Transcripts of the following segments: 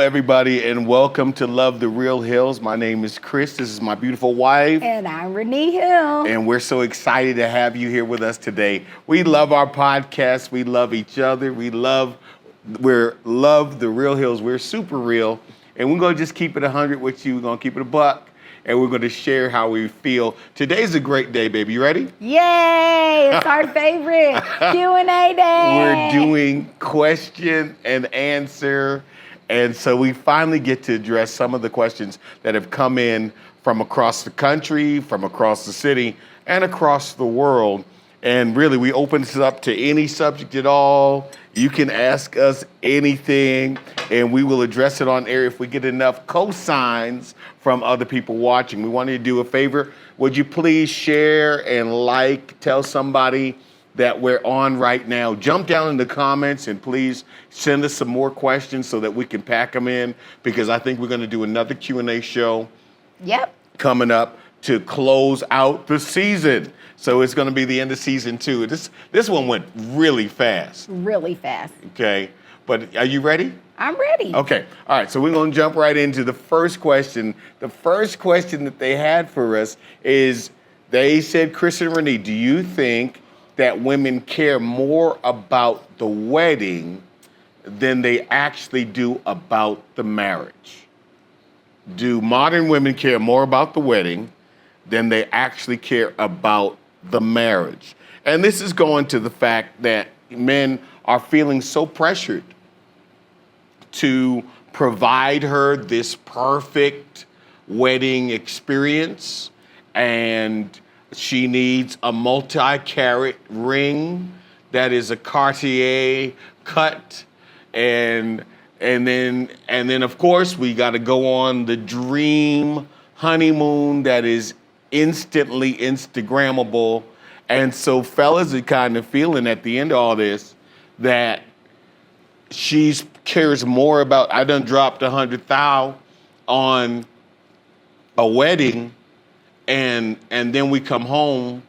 everybody, and welcome to Love the Real Hills. My name is Chris. This is my beautiful wife. And I'm Renee Hill. And we're so excited to have you here with us today. We love our podcast. We love each other. We love the Real Hills. We're super real. And we're going to just keep it 100 with you. We're going to keep it a buck. And we're going to share how we feel. Today's a great day, baby. You ready? Yay! It's our favorite Q&A day. We're doing question and answer. And so we finally get to address some of the questions that have come in from across the country, from across the city, and across the world. And really, we open this up to any subject at all. You can ask us anything, and we will address it on air if we get enough cosigns from other people watching. We want you to do a favor. Would you please share and tell somebody that we're on right now. Jump down in the comments and please send us some more questions so that we can pack them in, because I think we're going to do another Q&A show coming up to close out the season. So it's going to be the end of season 2. This one went really fast. Really fast. Okay. But are you ready? I'm ready. Okay. All right. So we're going to jump right into the first question. The first question that they had for us is, they said, Chris and Renee, do you think that women care more about the wedding than they actually do about the marriage? Do modern women care more about the wedding than they actually care about the marriage? And this is going to the fact that men are feeling so pressured to provide her this perfect wedding experience, and she needs a multi-carat ring that is a Cartier cut, and then of course we got to go on the dream honeymoon that is instantly Instagrammable. And so fellas are kind of feeling at the end of all this that she cares more about, I done dropped $100,000 on a wedding, and then we come home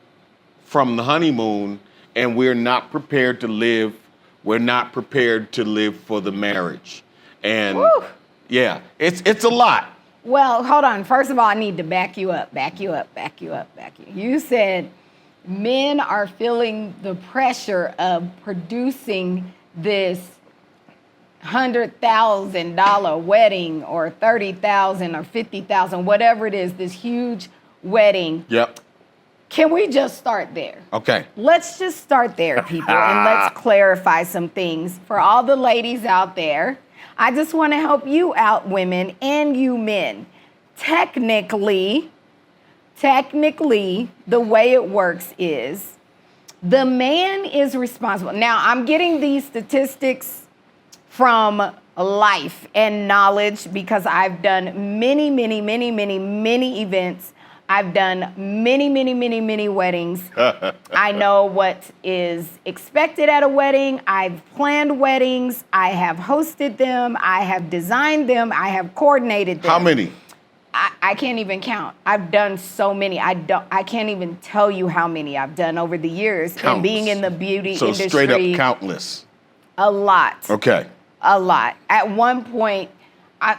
from the honeymoon and we're not prepared to live. We're not prepared to live for the marriage. And Woo. Yeah, it's a lot. Well, hold on. First of all, I need to back you up. You said men are feeling the pressure of producing this $100,000 wedding, or $30,000 or $50,000, whatever it is, this huge wedding. Yep. Can we just start there? Okay. Let's just start there, people, and let's clarify some things. For all the ladies out there, I just want to help you out, women, and you men. Technically, the way it works is the man is responsible. Now, I'm getting these statistics from life and knowledge because I've done many events. I've done many weddings. I know what is expected at a wedding. I've planned weddings. I have hosted them. I have designed them. I have coordinated them. How many? I can't even count. I've done so many. I can't even tell you how many I've done over the years. Counts. And being in the beauty industry. So straight up countless. A lot. Okay. A lot. At one point,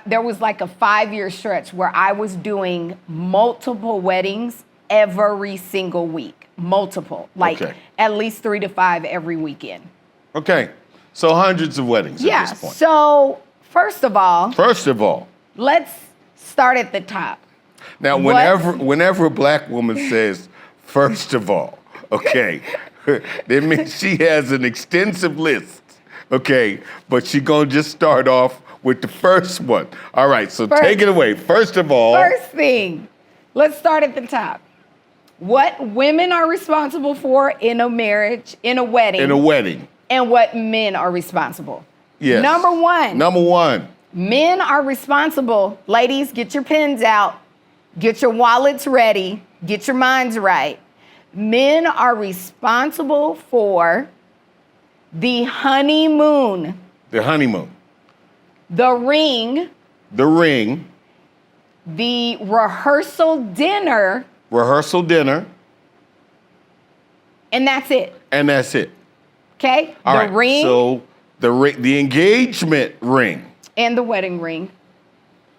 there was like a 5-year stretch where I was doing multiple weddings every single week. Multiple. At least 3 to 5 every weekend. Okay. So hundreds of weddings at this point. So first of all, let's start at the top. Now, whenever a black woman says, first of all, okay, that means she has an extensive list. Okay, but she's going to just start off with the first one. All right, so take it away. First of all. First thing, let's start at the top. What women are responsible for in a marriage, in a wedding. And what men are responsible. Yes. Number one. Men are responsible. Ladies, get your pens out. Get your wallets ready. Get your minds right. Men are responsible for the honeymoon. The honeymoon. The ring. The ring. The rehearsal dinner. Rehearsal dinner. And that's it. And that's it. Okay? All the right. ring. So the engagement ring. And the wedding ring.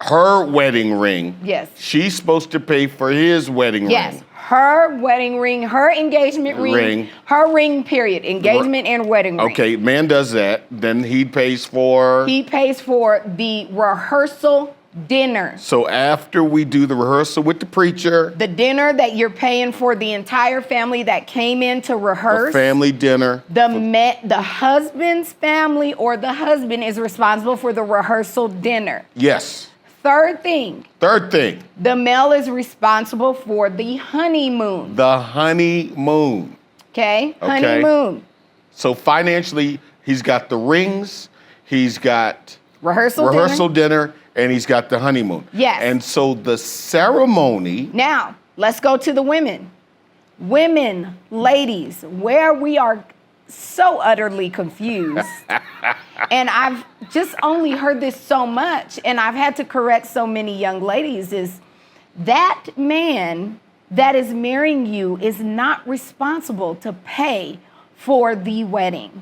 Her wedding ring. Yes. She's supposed to pay for his wedding Yes. ring. Her wedding ring, her engagement ring, her ring, period. Engagement and wedding ring. Okay, man does that. Then he pays for. He pays for the rehearsal dinner. So after we do the rehearsal with the preacher, The dinner that you're paying for the entire family that came in to the rehearse. family dinner. The husband's family or the husband is responsible for the rehearsal dinner. Yes. Third thing, Third thing, the male is responsible for the honeymoon. the honeymoon. Okay? Okay. Honeymoon. So financially, he's got the rings, he's got Rehearsal dinner. dinner, and he's got the honeymoon. Yes. And so the ceremony. Now, let's go to the women. Women, ladies, where we are so utterly confused. And I've just only heard this so much, and I've had to correct so many young ladies, is that man that is marrying you is not responsible to pay for the wedding.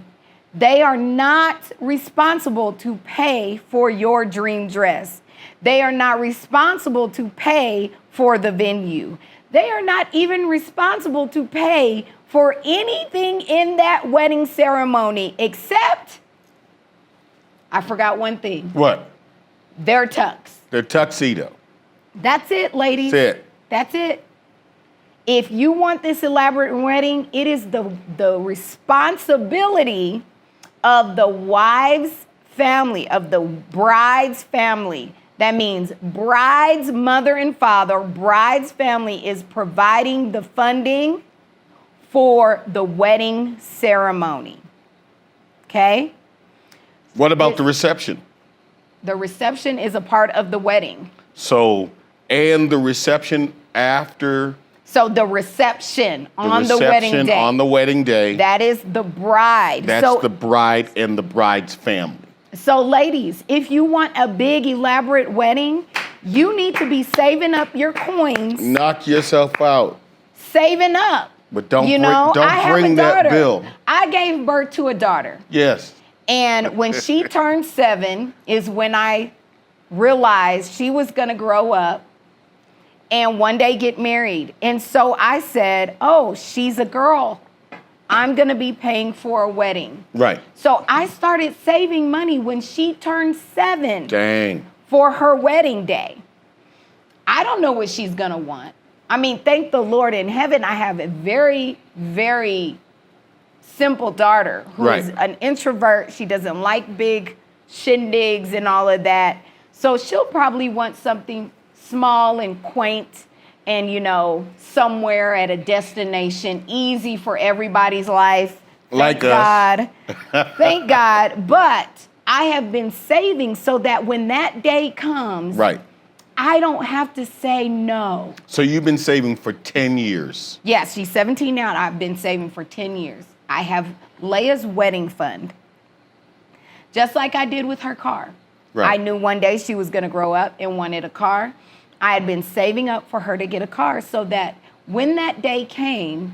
They are not responsible to pay for your dream dress. They are not responsible to pay for the venue. They are not even responsible to pay for anything in that wedding ceremony except, I forgot one thing, What? their tux. The tuxedo. That's it, ladies. That's it. That's it. If you want this elaborate wedding, it is the responsibility of the wife's family, of the bride's family. That means bride's mother and father, bride's family is providing the funding for the wedding ceremony. Okay? What about the reception? The reception is a part of the wedding. So, and the reception after So the reception the on the reception wedding day. on the wedding day. That is the bride. That's the bride and the bride's family. So ladies, if you want a big elaborate wedding, you need to be saving up your coins, Knock yourself out. saving up. But don't You bring, know, don't I have bring a that daughter. bill. I gave birth to a daughter. Yes. And when she turned 7 is when I realized she was going to grow up and one day get married. And so I said, oh, she's a girl. I'm going to be paying for a wedding. Right. So I started saving money when she turned 7 Dang. for her wedding day. I don't know what she's going to want. I mean, thank the Lord in heaven, I have a very, very simple daughter who is Right. an introvert. She doesn't like big shindigs and all of that. So she'll probably want something small and quaint and, you know, somewhere at a destination, easy for everybody's life. Like Thank us. God. Thank God. But I have been saving so that when that day comes, Right. I don't have to say no. So you've been saving for 10 years. Yes, she's 17 now, and I've been saving for 10 years. I have Leia's wedding fund, just like I did with her car. Right. I knew one day she was going to grow up and wanted a car. I had been saving up for her to get a car so that when that day came,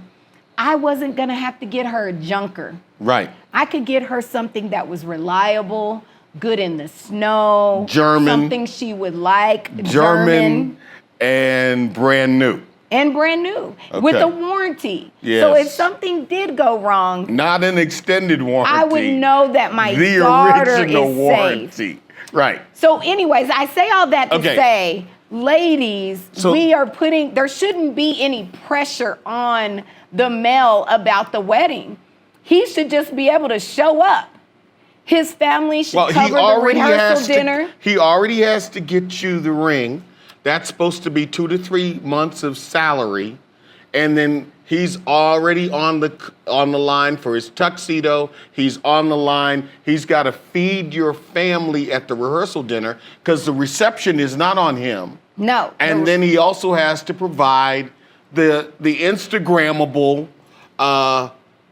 I wasn't going to have to get her a junker. Right. I could get her something that was reliable, good in the snow, German. something she would like, German and brand new. and brand new with Okay. a warranty. Yes. So if something did go wrong, Not an extended warranty. I would know that my the daughter original is warranty. safe. Right. So anyways, I say all that to Okay. say, ladies, So- there shouldn't be any pressure on the male about the wedding. He should just be able to show up. His family should Well, he cover the already rehearsal has dinner. to. He already has to get you the ring. That's supposed to be 2 to 3 months of salary, and then he's already on the line for his tuxedo. He's on the line. He's got to feed your family at the rehearsal dinner because the reception is not on him. No. And then he also has to provide the Instagrammable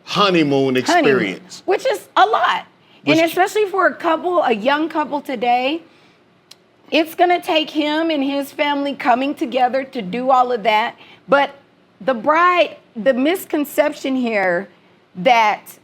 honeymoon experience. Which is a lot. Which- And especially for a young couple today, it's going to take him and his family coming together to do all of that. But the misconception here that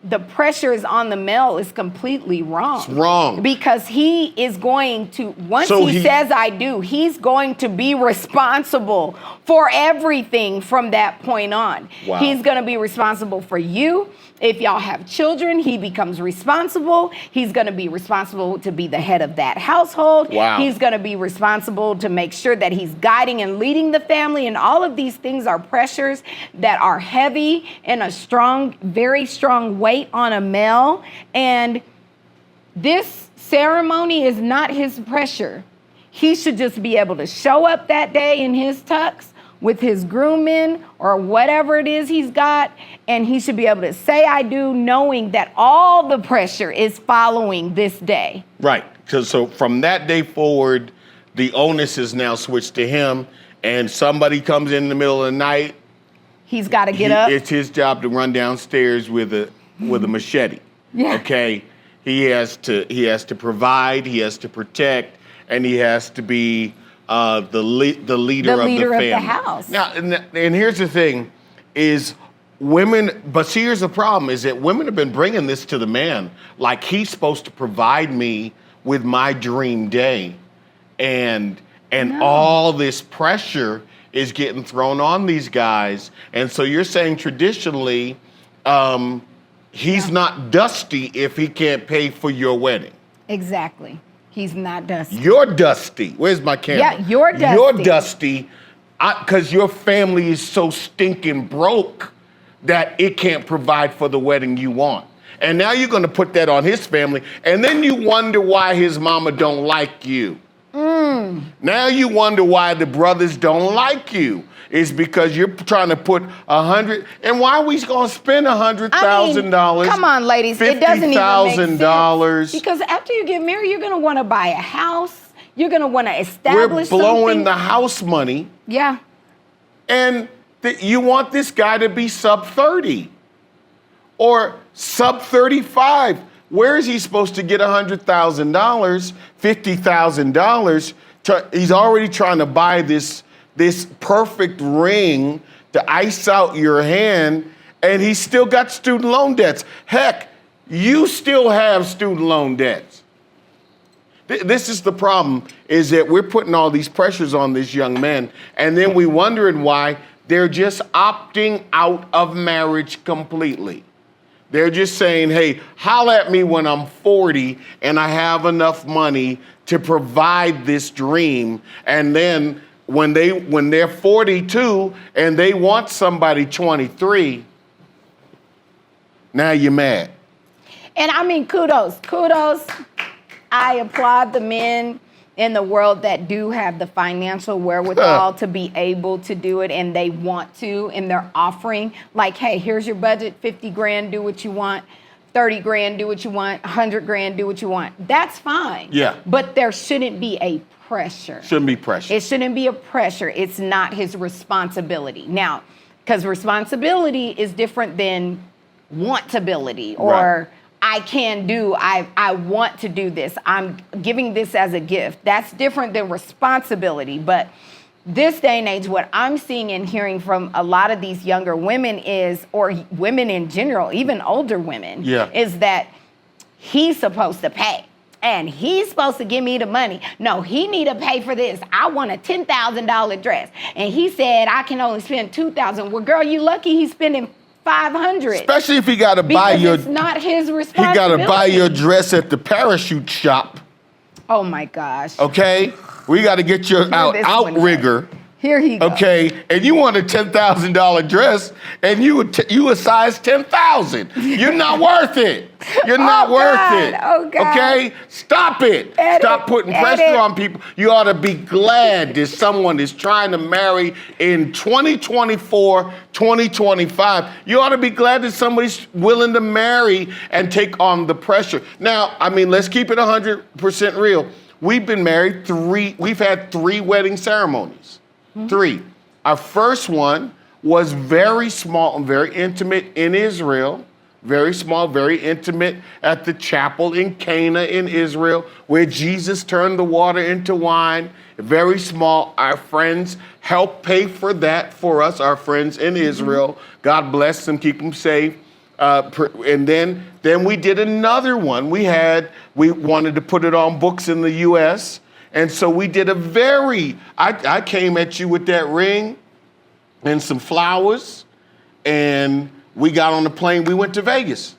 the pressure is on the male is completely wrong. It's wrong. Because he is going to, once So he says I do, he's going to be responsible for everything from that point on. Wow. He's going to be responsible for you. If y'all have children, he becomes responsible. He's going to be responsible to be the head of that household. Wow. He's going to be responsible to make sure that he's guiding and leading the family. And all of these things are pressures that are heavy and a strong, very strong weight on a male. And this ceremony is not his pressure. He should just be able to show up that day in his tux with his grooming or whatever it is he's got, and he should be able to say I do, knowing that all the pressure is following this day. Right. So from that day forward, the onus is now switched to him, and somebody comes in the middle of the night. He's got to get up. It's his job to run downstairs with a machete. Yeah. Okay. He has to provide. He has to protect, and he has to be the leader of the family. Of the house. Now, and here's the thing, is women. But see, here's the problem: is that women have been bringing this to the man, like he's supposed to provide me with my dream day, and all this pressure is getting thrown on these guys. And so you're saying traditionally, he's not dusty if he can't pay for your wedding. Exactly. He's not dusty. You're dusty. Where's my camera? Yeah, you're dusty. You're dusty because your family is so stinking broke that it can't provide for the wedding you want. And now you're going to put that on his family, and then you wonder why his mama don't like you. Now you wonder why the brothers don't like you. It's because you're trying to put $100, and why are we going to spend $100,000? Come on, ladies, it doesn't even make sense. $50,000. Because after you get married, you're going to want to buy a house. You're going to want to establish We're blowing something. the house money. Yeah. And you want this guy to be sub 30 or sub 35. Where is he supposed to get $100,000, $50,000? He's already trying to buy this perfect ring to ice out your hand, and he's still got student loan debts. Heck, you still have student loan debts. This is the problem, is that we're putting all these pressures on this young man, and then we wondering why they're just opting out of marriage completely. They're just saying, hey, holla at me when I'm 40 and I have enough money to provide this dream. And then when they're 42 and they want somebody 23, now you're mad. And I mean, kudos. I applaud the men in the world that do have the financial wherewithal to be able to do it, and they want to, and they're offering, like, hey, here's your budget, 50 grand, do what you want, 30 grand, do what you want, 100 grand, do what you want. That's fine. Yeah. But there shouldn't be a pressure. Shouldn't be pressure. It shouldn't be a pressure. It's not his responsibility. Now, because responsibility is different than wantability or Right. I can do, I want to do this. I'm giving this as a gift. That's different than responsibility. But this day and age, what I'm seeing and hearing from a lot of these younger women is, or women in general, even older women, is that he's supposed to pay. And he's supposed to give me the money. No, he need to pay for this. I want a $10,000 dress. And he said, I can only spend $2,000. Well, girl, you lucky he's spending $500. Especially if he got to buy your. It's not his He responsibility. got to buy your dress at the parachute shop. Oh my gosh. Okay, we got to get your outrigger. Here he goes. Okay, and you want a $10,000 dress, and you a size 10,000. You're not worth it. You're not worth it. Oh, God. Okay, stop it. Stop putting pressure on people. You ought to be glad that someone is trying to marry in 2024, 2025. You ought to be glad that somebody's willing to marry and take on the pressure. Now, I mean, let's keep it 100% real. We've been married we've had 3 wedding ceremonies. 3. Our first one was very small and very intimate in Israel. Very small, very intimate at the chapel in Cana in Israel, where Jesus turned the water into wine. Very small. Our friends helped pay for that for us, our friends in Israel. God bless them, keep them safe. And then we did another one. We wanted to put it on books in the U.S. And so we did I came at you with that ring and some flowers, and we got on the plane. We went to Vegas.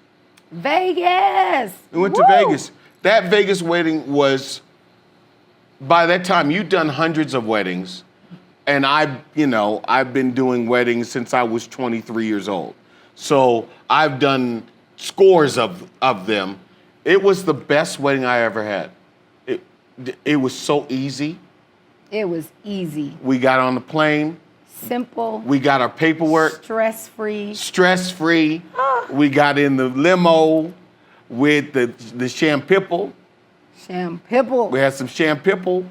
Vegas. We went to Vegas. That Vegas wedding was, by that time, you'd done hundreds of weddings. And I've been doing weddings since I was 23 years old. So I've done scores of them. It was the best wedding I ever had. It was so easy. It was easy. We got on the plane. Simple. We got our paperwork. Stress-free. Stress-free. We got in the limo with the champipple. Champipple. We had some champipple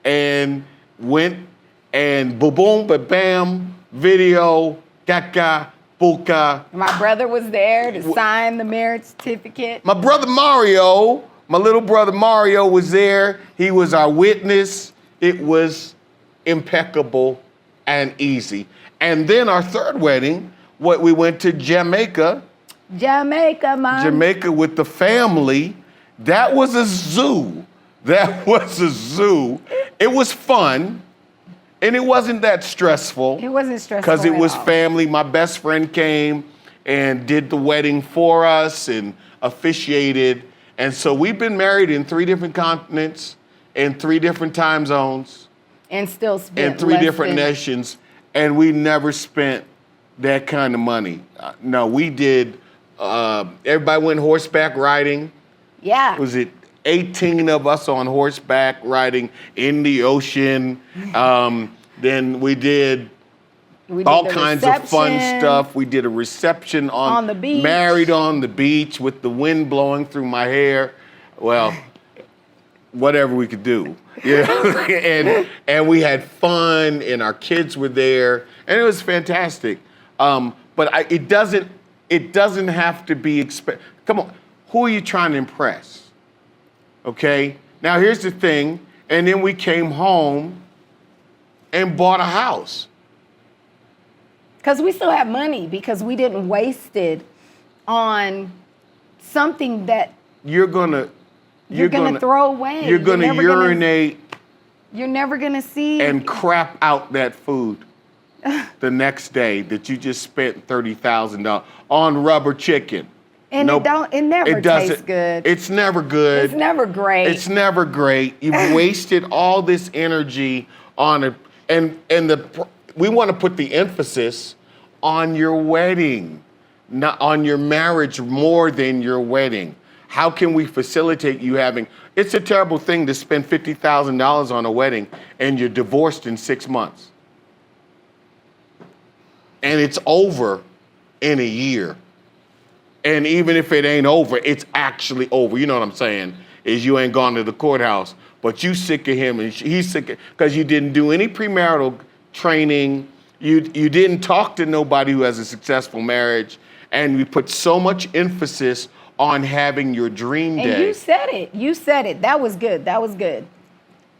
and went and boom, but bam, video, kaka, buka. My brother was there to sign the marriage certificate. My brother Mario, my little brother Mario was there. He was our witness. It was impeccable and easy. And then our third wedding, we went to Jamaica. Jamaica, Mom. Jamaica with the family. That was a zoo. That was a zoo. It was fun. And it wasn't that stressful. It wasn't stressful because it was at all. family. My best friend came and did the wedding for us and officiated. And so we've been married in 3 different continents, in 3 different time zones, and still spent in 3 less different than- nations. And we never spent that kind of money. No, we did. Everybody went horseback riding. Yeah. Was it 18 of us on horseback riding in the ocean? Then we did all the kinds of fun reception. stuff. We did a reception On the beach. Married on the beach with the wind blowing through my hair. Well, whatever we could do. Yeah. and we had fun, and our kids were there, and it was fantastic. But it doesn't have to be Come on, who are you trying to impress? Okay. Now here's the thing, and then we came home and bought a house. Because we still have money, because we didn't waste it on something that You're gonna throw away. You're gonna never urinate you're never gonna see. and crap out that food the next day that you just spent $30,000 on rubber chicken. And it never tastes good. It's never good. It's never great. It's never great. You've wasted all this energy on it, we want to put the emphasis on your wedding, not on your marriage more than your wedding. How can we facilitate you having? It's a terrible thing to spend $50,000 on a wedding and you're divorced in 6 months, and it's over in a year. And even if it ain't over, it's actually over. You know what I'm saying? Is you ain't gone to the courthouse, but you sick of him and he's sick because you didn't do any premarital training. You didn't talk to nobody who has a successful marriage, and we put so much emphasis on having your dream day. And you said it. You said it. That was good. That was good.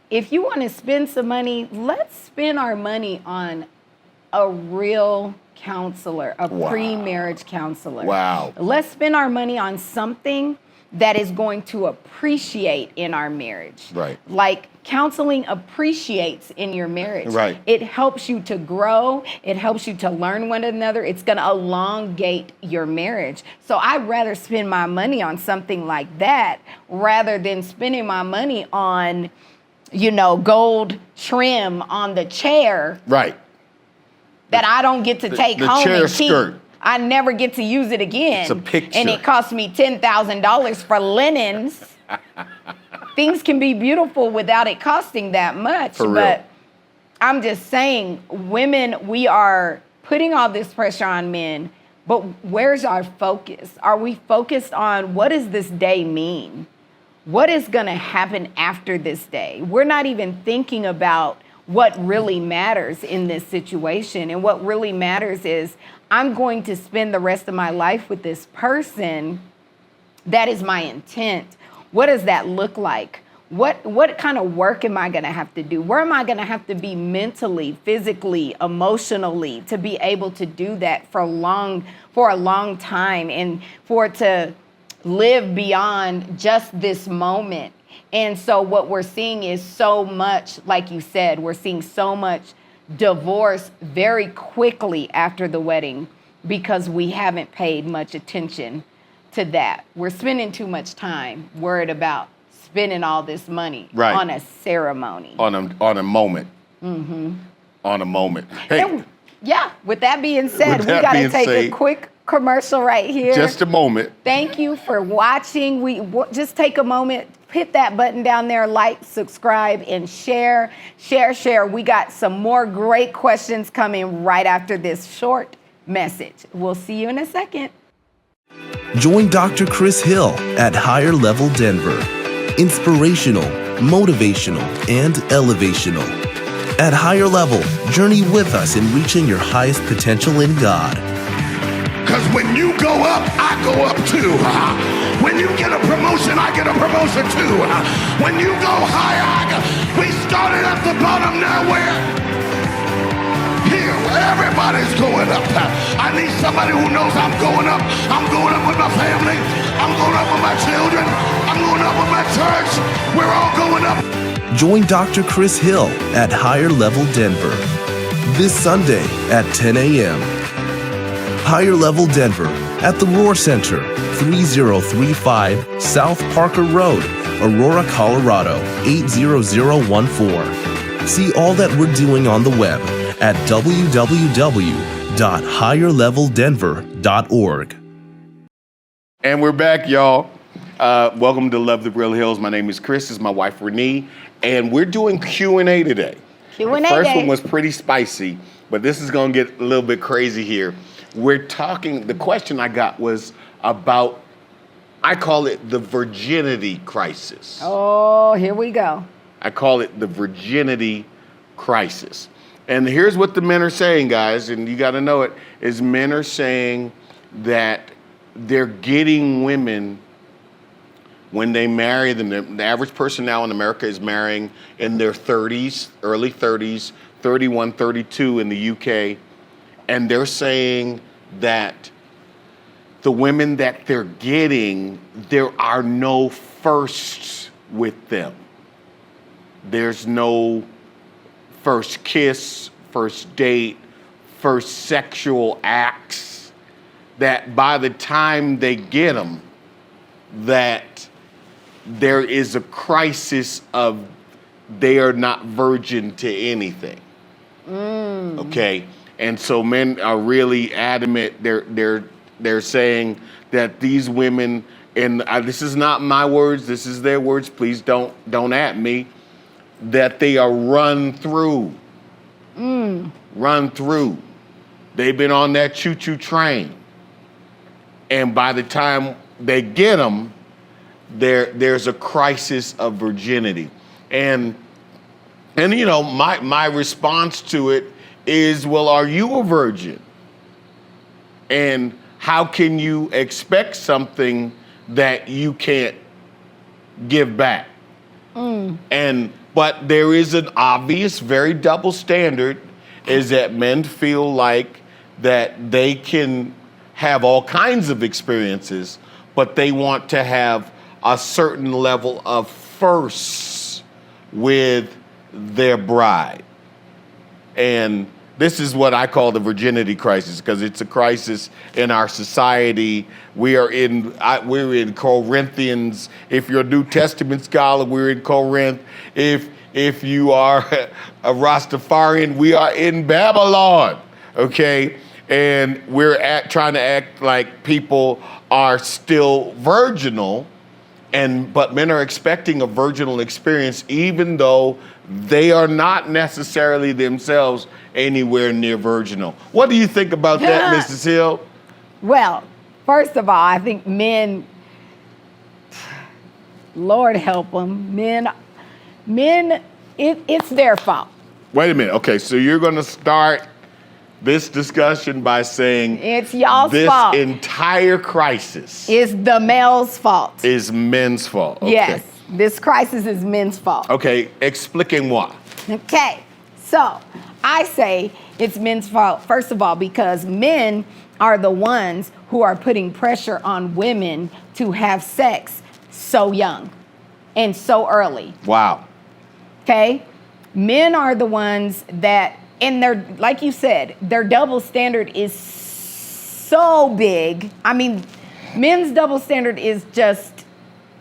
If you want to spend some money, let's spend our money on a real counselor, a pre-marriage counselor. Wow. Let's spend our money on something that is going to appreciate in our marriage. Right. Like counseling appreciates in your marriage. Right. It helps you to grow. It helps you to learn one another. It's going to elongate your marriage. So I'd rather spend my money on something like that rather than spending my money on, gold trim on the chair. Right. That I don't get to take home chair and keep. skirt. I never get to use it again. It's a picture. And it cost me $10,000 for linens. Things can be beautiful without it costing that much. For real. But I'm just saying, women, we are putting all this pressure on men, but where's our focus? Are we focused on what does this day mean? What is going to happen after this day? We're not even thinking about what really matters in this situation. And what really matters is I'm going to spend the rest of my life with this person. That is my intent. What does that look like? what kind of work am I going to have to do? Where am I going to have to be mentally, physically, emotionally to be able to do that for a long time and for it to live beyond just this moment? And so what we're seeing is so much, like you said, we're seeing so much divorce very quickly after the wedding because we haven't paid much attention to that. We're spending too much time worried about spending all this money on a ceremony. On a moment. Mm-hmm. On a moment. Hey. And, yeah, with that being said, we got to take a quick commercial right here. Just a moment. Thank you for watching. Just take a moment, hit that button down there, like, subscribe, and share. Share. We got some more great questions coming right after this short message. We'll see you in a second. Join Dr. Chris Hill at Higher Level Denver. Inspirational, motivational, and elevational. At Higher Level, journey with us in reaching your highest potential in God. Because when you go up, I go up too. When you get a promotion, I get a promotion too. When you go higher, we started at the bottom, now we're here where everybody's going up. I need somebody who knows I'm going up. I'm going up with my family. I'm going up with my children. I'm going up with my church. We're all going up. Join Dr. Chris Hill at Higher Level Denver this Sunday at 10 a.m. Higher Level Denver at the Roar Center, 3035 South Parker Road, Aurora, Colorado, 80014. See all that we're doing on the web at www.higherleveldenver.org. And we're back, y'all. Welcome to Love the Real Hills. My name is Chris. This is my wife, Renee. And we're doing Q&A today. Q&A The first day. one was pretty spicy, but this is going to get a little bit crazy here. The question I got was about, I call it the virginity crisis. Oh, here we go. I call it the virginity crisis. And here's what the men are saying, guys, and you got to know it, is men are saying that they're getting women when they marry them. The average person now in America is marrying in their 30s, early 30s, 31, 32 in the UK. And they're saying that the women that they're getting, there are no firsts with them. There's no first kiss, first date, first sexual acts, that by the time they get them, that there is a crisis of they are not virgin to anything. Okay, and so men are really adamant. They're saying that these women, and this is not my words, this is their words. Please don't at me. That they are run through. Run through. They've been on that choo-choo train, and by the time they get them, there's a crisis of virginity. And you know, my response to it is, well, are you a virgin? And how can you expect something that you can't give back? But there is an obvious, very double standard, is that men feel like that they can have all kinds of experiences, but they want to have a certain level of firsts with their bride. And this is what I call the virginity crisis, because it's a crisis in our society. We're in Corinthians. If you're a New Testament scholar, we're in Corinth. If you are a Rastafarian, we are in Babylon, okay? And we're trying to act like people are still virginal, but men are expecting a virginal experience, even though they are not necessarily themselves anywhere near virginal. What do you think about that, Mrs. Hill? Well, first of all, I think men, Lord help them, men, it's their fault. Wait a minute. Okay, so you're going to start this discussion by saying It's y'all's this fault. entire crisis It's the male's fault. is men's fault. Okay. Yes, this crisis is men's fault. Okay, expliquez-moi. Okay, so I say it's men's fault, first of all, because men are the ones who are putting pressure on women to have sex so young and so early. Wow. Okay? Men are the ones that, and they're, like you said, their double standard is so big. I mean, men's double standard is just,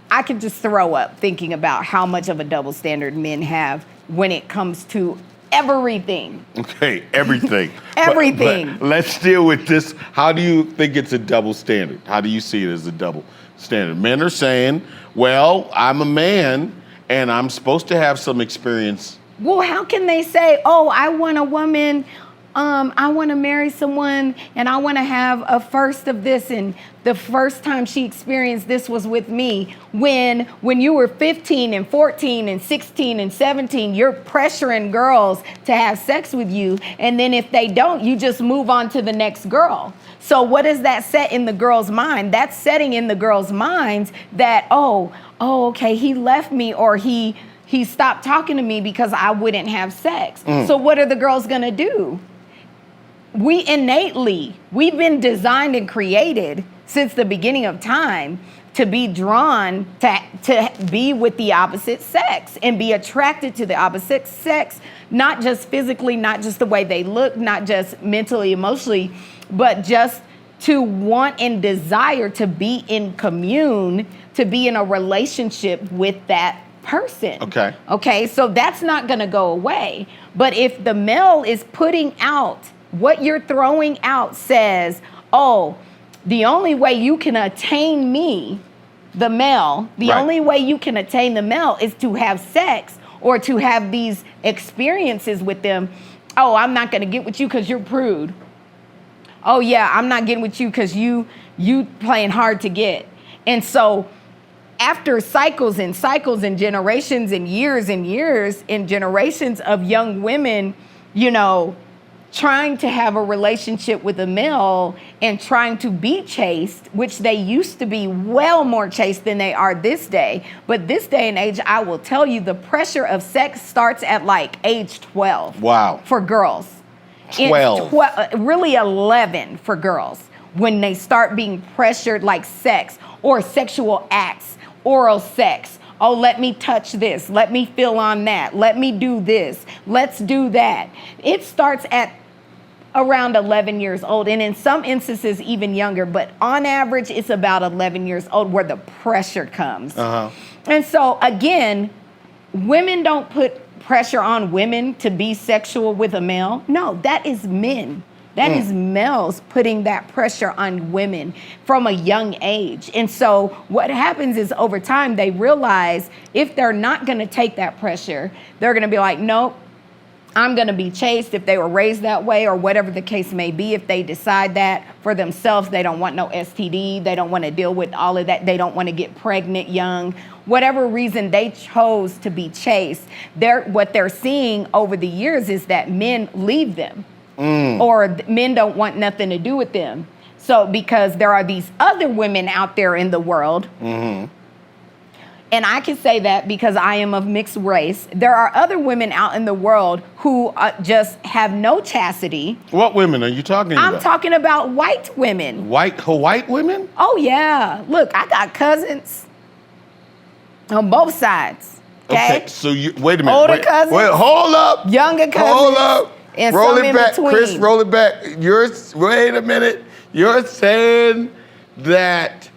I could just throw up thinking about how much of a double standard men have when it comes to everything. Okay, everything. Everything. But let's deal with this. How do you think it's a double standard? How do you see it as a double standard? Men are saying, well, I'm a man and I'm supposed to have some experience. Well, how can they say, oh, I want a woman, I want to marry someone and I want to have a first of this, and the first time she experienced this was with me, when you were 15 and 14 and 16 and 17, you're pressuring girls to have sex with you, and then if they don't, you just move on to the next girl. So what does that set in the girl's mind? That's setting in the girl's minds that, oh, okay, he left me, or he stopped talking to me because I wouldn't have sex. So what are the girls gonna do? We've been designed and created since the beginning of time to be drawn to be with the opposite sex and be attracted to the opposite sex, not just physically, not just the way they look, not just mentally, emotionally, but just to want and desire to be in commune, to be in a relationship with that person. Okay. Okay, so that's not gonna go away. But if the male is putting out, what you're throwing out says, oh, the only way you can attain me, the male, the Right. only way you can attain the male is to have sex or to have these experiences with them. Oh, I'm not gonna get with you because you're prude. Oh yeah, I'm not getting with you because you playing hard to get. And so after cycles and cycles and generations and years and generations of young women, trying to have a relationship with a male and trying to be chaste, which they used to be well more chaste than they are this day. But this day and age, I will tell you, the pressure of sex starts at like age 12. Wow. For girls. 12. Really 11 for girls, when they start being pressured like sex or sexual acts, oral sex. Oh, let me touch this. Let me feel on that. Let me do this. Let's do that. It starts at around 11 years old, and in some instances even younger, but on average it's about 11 years old where the pressure comes. And so again, women don't put pressure on women to be sexual with a male. No, that is men. That is males putting that pressure on women from a young age. And so what happens is over time they realize if they're not going to take that pressure, they're going to be like, nope, I'm going to be chaste, if they were raised that way or whatever the case may be. If they decide that for themselves, they don't want no STD, they don't want to deal with all of that, they don't want to get pregnant young, whatever reason they chose to be chaste, what they're seeing over the years is that men leave them. Or men don't want nothing to do with them. So because there are these other women out there in the world, and I can say that because I am of mixed race, there are other women out in the world who just have no chastity. What women are you talking about? I'm talking about white women. White women? Oh yeah, look, I got cousins on both sides. Okay, So wait a minute. Older cousins, Wait, hold up. younger cousins, Hold up. and Roll some it in back, between. Chris. Roll it back. Wait a minute. You're saying that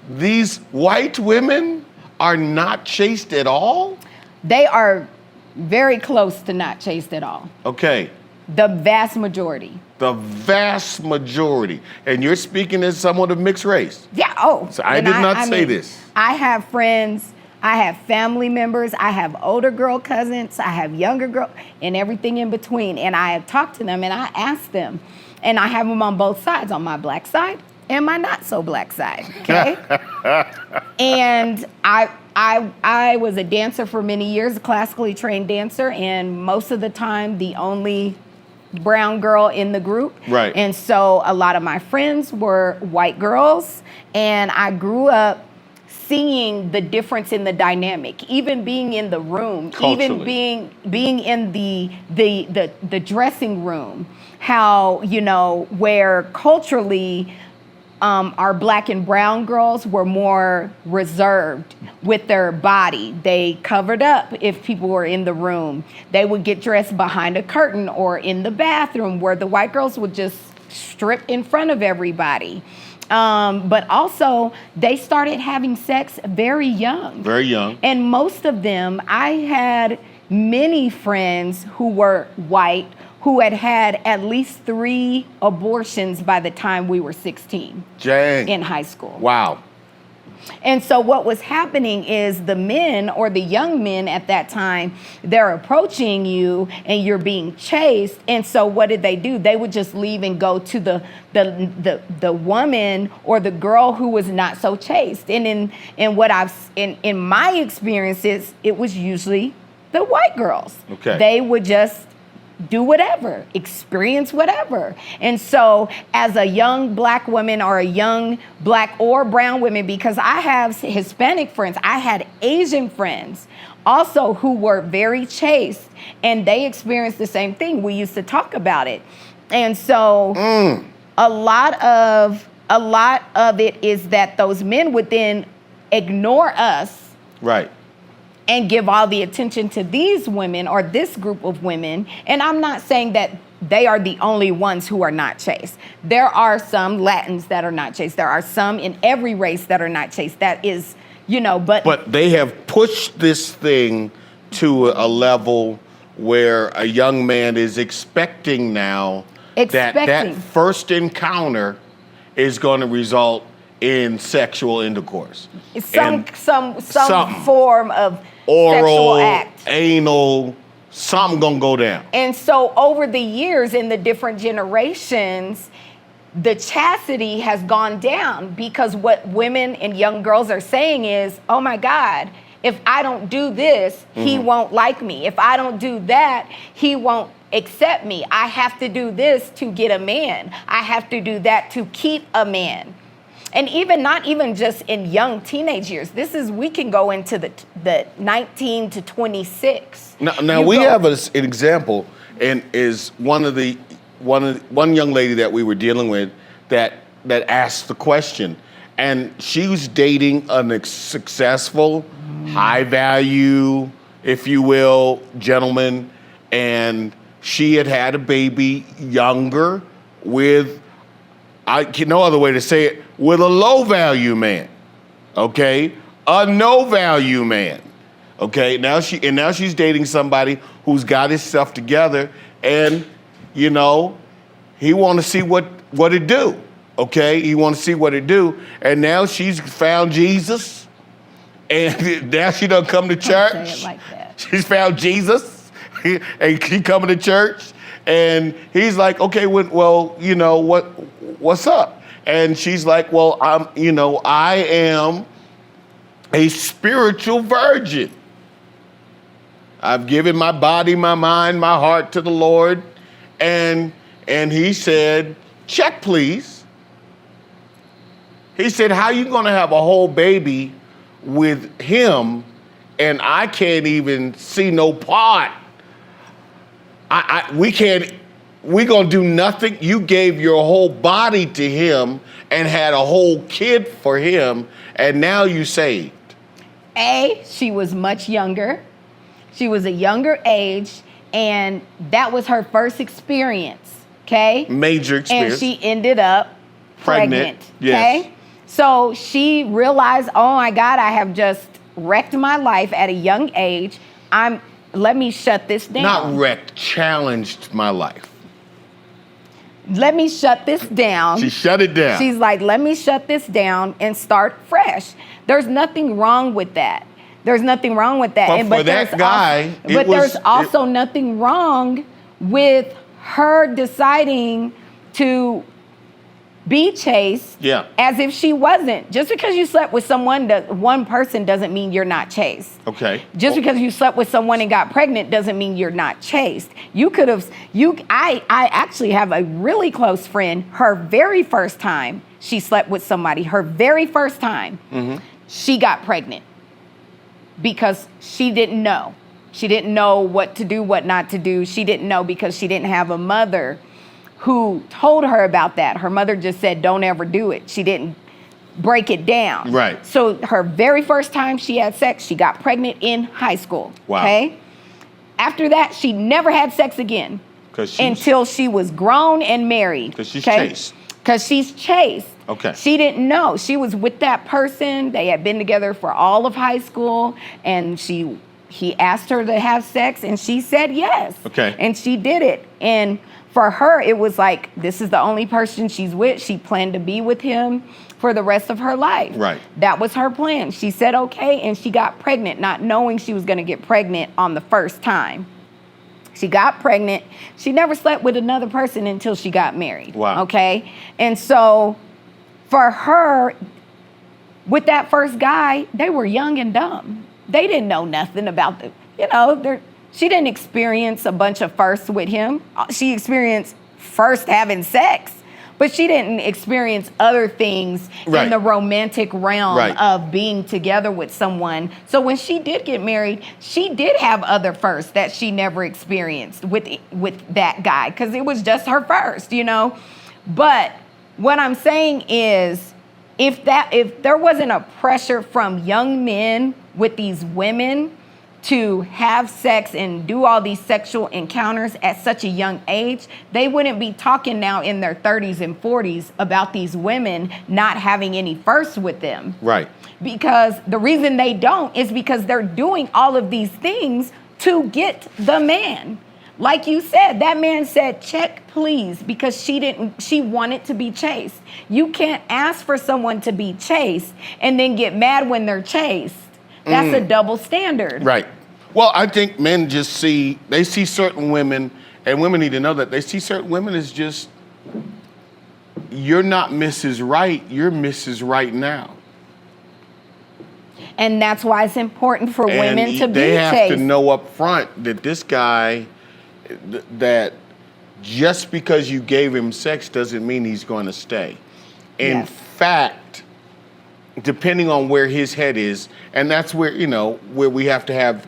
these white women are not chaste at all? They are very close to not chaste at all. Okay. The vast majority. The vast majority. And you're speaking as someone of mixed race. Yeah, oh. So I and did not say this. I have friends, I have family members, I have older girl cousins, I have younger girl, and everything in between. And I have talked to them and I asked them, and I have them on both sides, on my black side and my not so black side, okay? And I was a dancer for many years, a classically trained dancer, and most of the time the only brown girl in the group. Right. And so a lot of my friends were white girls, and I grew up seeing the difference in the dynamic, even being in the room, even being in the dressing room, how, you know, where culturally our black and brown girls were more reserved with their body. They covered up if people were in the room. They would get dressed behind a curtain or in the bathroom, where the white girls would just strip in front of everybody. But also, they started having sex very young. Very young. And most of them, I had many friends who were white who had at least 3 abortions by the time we were 16 Dang. in high school. Wow. And so what was happening is the men, or the young men at that time, they're approaching you and you're being chased. And so what did they do? They would just leave and go to the woman or the girl who was not so chaste. And in my experiences, it was usually the white girls. Okay. They would just do whatever, experience whatever. And so as a young black woman, or a young black or brown woman, because I have Hispanic friends, I had Asian friends also who were very chaste, and they experienced the same thing. We used to talk about it. And so a lot of it is that those men would then ignore us. Right. And give all the attention to these women, or this group of women. And I'm not saying that they are the only ones who are not chaste. There are some Latins that are not chaste. There are some in every race that are not chaste. That is, you know, But they have pushed this thing to a level where a young man is expecting now that first encounter is going to result in sexual intercourse. Some form of oral, sexual act. anal, something gonna go down. And so over the years, in the different generations, the chastity has gone down, because what women and young girls are saying is, oh my God, if I don't do this, he won't like me. If I don't do that, he won't accept me. I have to do this to get a man. I have to do that to keep a man. And not even just in young teenage years. We can go into the 19 to 26. Now we have an example, and is one young lady that we were dealing with that asked the question, and she was dating a successful, high value, if you will, gentleman, and she had a baby younger with, no other way to say it, with a low value man, okay? A no value man, okay? Now she's dating somebody who's got his stuff together, and, you know, he want to see what it do, okay? He want to see what it do, and now she's found Jesus, and now she done come to church. Don't say it like that. She's found Jesus, and she coming to church, and he's like, okay, well, you know, what's up? And she's like, well, I am a spiritual virgin. I've given my body, my mind, my heart to the Lord. And he said, check, please. He said, how you gonna have a whole baby with him and I can't even see no part? We're gonna do nothing. You gave your whole body to him and had a whole kid for him, and now you saved. She was much younger. She was a younger age, and that was her first experience, okay? Major experience. And she ended up pregnant. Yes. Okay? So she realized, oh my God, I have just wrecked my life at a young age. Let me shut this down. Not wrecked, challenged my life. Let me shut this down. She shut it down. She's like, let me shut this down and start fresh. There's nothing wrong with that. There's nothing wrong with that. But for that guy, there's also nothing wrong with her deciding to be chaste, Yeah. as if she wasn't. Just because you slept with one person doesn't mean you're not chaste. Okay. Just because you slept with someone and got pregnant doesn't mean you're not chaste. I actually have a really close friend, her very first time she slept with somebody, her very first time, she got pregnant because she didn't know. She didn't know what to do, what not to do. She didn't know because she didn't have a mother who told her about that. Her mother just said, don't ever do it. She didn't break it down. Right. So her very first time she had sex, she got pregnant in high school. Wow. Okay? After that, she never had sex again until she was grown and married. Because she's chaste. Because she's chaste. Okay. She didn't know. She was with that person. They had been together for all of high school, and he asked her to have sex, and she said yes. Okay. And she did it. And for her, it was like, this is the only person she's with. She planned to be with him for the rest of her life. Right. That was her plan. She said okay, and she got pregnant, not knowing she was going to get pregnant on the first time. She got pregnant. She never slept with another person until she got married. Wow. Okay? And so for her, with that first guy, they were young and dumb. They didn't know nothing about she didn't experience a bunch of firsts with him. She experienced first having sex, but she didn't experience other things in the romantic realm of being together with someone. So when she did get married, she did have other firsts that she never experienced with that guy, because it was just her first, But what I'm saying is, if there wasn't a pressure from young men with these women to have sex and do all these sexual encounters at such a young age, they wouldn't be talking now in their 30s and 40s about these women not having any firsts with them. Right. Because the reason they don't is because they're doing all of these things to get the man. Like you said, that man said, check please, because she wanted to be chaste. You can't ask for someone to be chaste and then get mad when they're chaste. That's a double standard. Right. Well, I think men see certain women, and women need to know that they see certain women as just, you're not Mrs. Right, you're Mrs. Right now. And that's why it's important for women to be chaste. They have to know up front that this guy, that just because you gave him sex doesn't mean he's going to stay. In fact, depending on where his head is, and that's where, where we have to have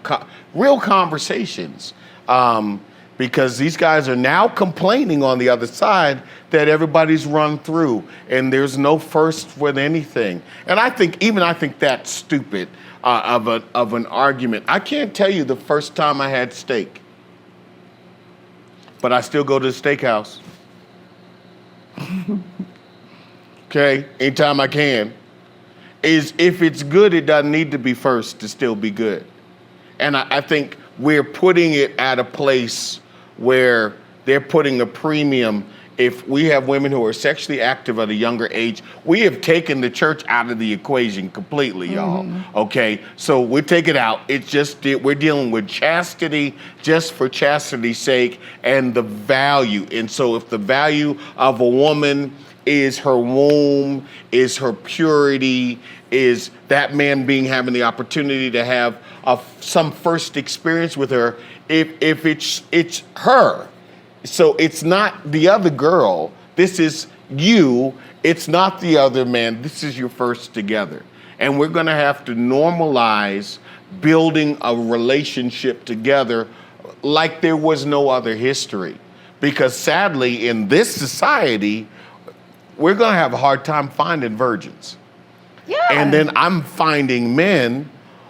real conversations, because these guys are now complaining on the other side that everybody's run through and there's no first with anything. And I think that's stupid of an argument. I can't tell you the first time I had steak, but I still go to the steakhouse. Okay, anytime I can. Is if it's good, it doesn't need to be first to still be good. And I think we're putting it at a place where they're putting a premium. If we have women who are sexually active at a younger age, we have taken the church out of the equation completely, y'all. Okay, so we take it out. It's just, we're dealing with chastity just for chastity's sake and the value. And so if the value of a woman is her womb, is her purity, is that man having the opportunity to have some first experience with her, if it's her. So it's not the other girl, this is you, it's not the other man, this is your first together. And we're gonna have to normalize building a relationship together like there was no other history. Because sadly, in this society, we're gonna have a hard time finding virgins. Yeah. And then I'm finding men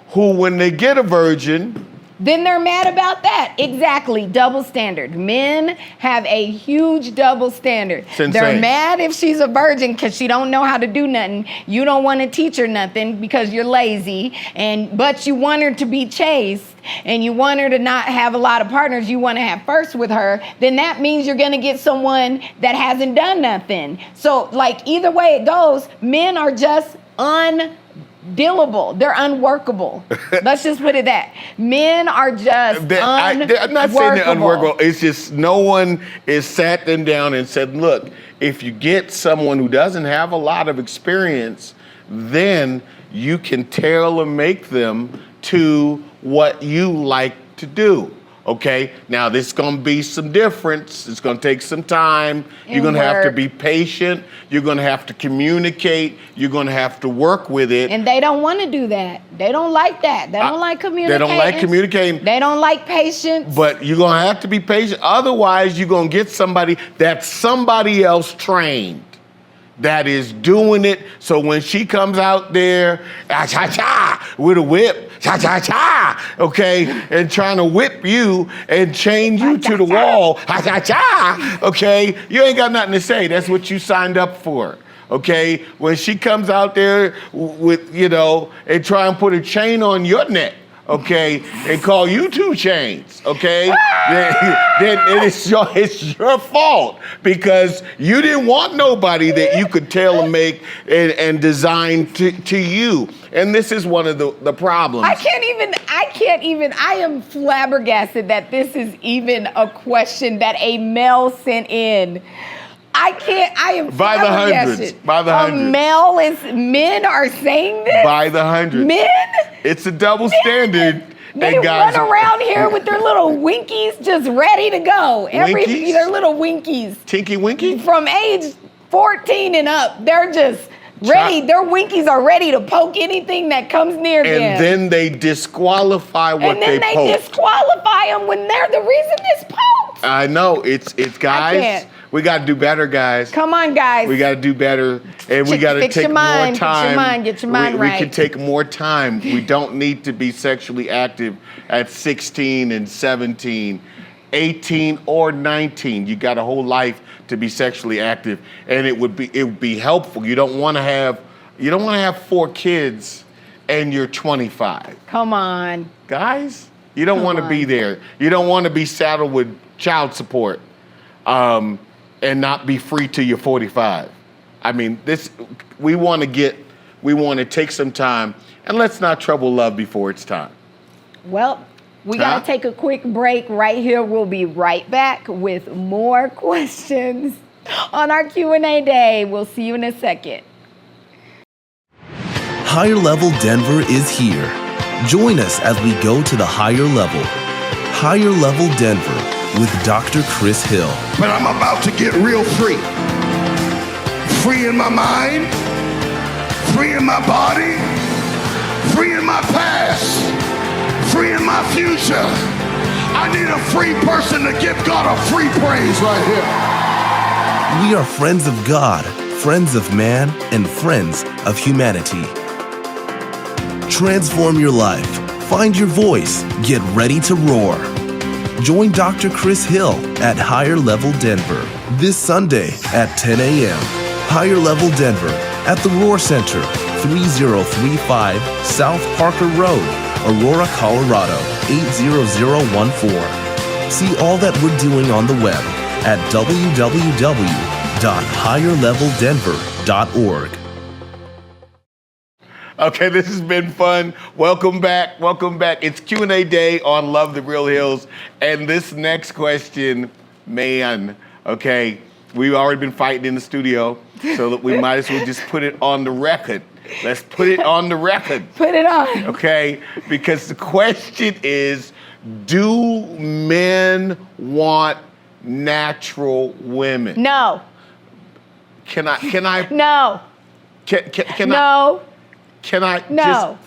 who, when they get a virgin, then they're mad about that. Exactly. Double standard. Men have a huge double standard. They're mad if she's a virgin because she don't know how to do nothing. You don't want to teach her nothing because you're lazy, but you want her to be chaste and you want her to not have a lot of partners. You want to have first with her. Then that means you're going to get someone that hasn't done nothing. So like either way it goes, men are just dealable. They're unworkable. Let's just put it that. Men are just I'm not saying they're unworkable. It's just no one has sat them down and said, look, if you get someone who doesn't have a lot of experience, then you can tailor make them to what you like to do. Okay, now this is gonna be some difference. It's gonna take some time. You're gonna have to be patient. You're gonna have to communicate. You're gonna have to work with it. And they don't want to do that. They don't like that. They don't like communicating. They don't like communicating. They don't like patience. But you're gonna have to be patient. Otherwise, you're gonna get somebody that's somebody else trained, that is doing it. So when she comes out there, cha-cha, with a whip, cha-cha-cha, okay, and trying to whip you and chain you to the wall, cha-cha-cha, okay, you ain't got nothing to say. That's what you signed up for. Okay, when she comes out there with, and try and put a chain on your neck, okay, and call you 2 Chains, okay, then it's your fault, because you didn't want nobody that you could tailor make and design to you. And this is one of the problems. I am flabbergasted that this is even a question that a male sent in. I am by the hundreds. By the hundreds. Men are saying this? By the hundreds. Men? It's a double standard. They run around here with their little winkies just ready to go. Winkies? Their little winkies. Tinky Winky? From age 14 and up, they're just ready. Their winkies are ready to poke anything that comes near them. And then they disqualify what they poke. And then they disqualify them when they're the reason it's poked. I know. It's guys. We got to do better, guys. Come on, guys. We got to do better, and we got to take more time. Get your mind right. We can take more time. We don't need to be sexually active at 16 and 17, 18 or 19. You got a whole life to be sexually active, and it would be helpful. You don't want to have 4 kids, and you're 25. Come on, guys. You don't want to be there. You don't want to be saddled with child support. And not be free till you're 45. I mean, we want to take some time, and let's not trouble love before it's time. Well, we got to take a quick break right here. We'll be right back with more questions on our Q&A day. We'll see you in a second. Higher Level Denver is here. Join us as we go to the higher level. Higher Level Denver with Dr. Chris Hill. But I'm about to get real free. Free in my mind, free in my body, free in my past, free in my future. I need a free person to give God a free praise right here. We are friends of God, friends of man, and friends of humanity. Transform your life. Find your voice. Get ready to roar. Join Dr. Chris Hill at Higher Level Denver this Sunday at 10 a.m. Higher Level Denver at the Roar Center, 3035 South Parker Road, Aurora, Colorado, 80014. See all that we're doing on the web at www.higherleveldenver.org. Okay, this has been fun. Welcome back. Welcome back. It's Q&A day on Love the Real Hills. And this next question, man, okay, we've already been fighting in the studio, so we might as well just put it on the record. Let's put it on the record. Put it on. Okay, because the question is, do men want natural women? No. Can I? No. Can no. Can I no. just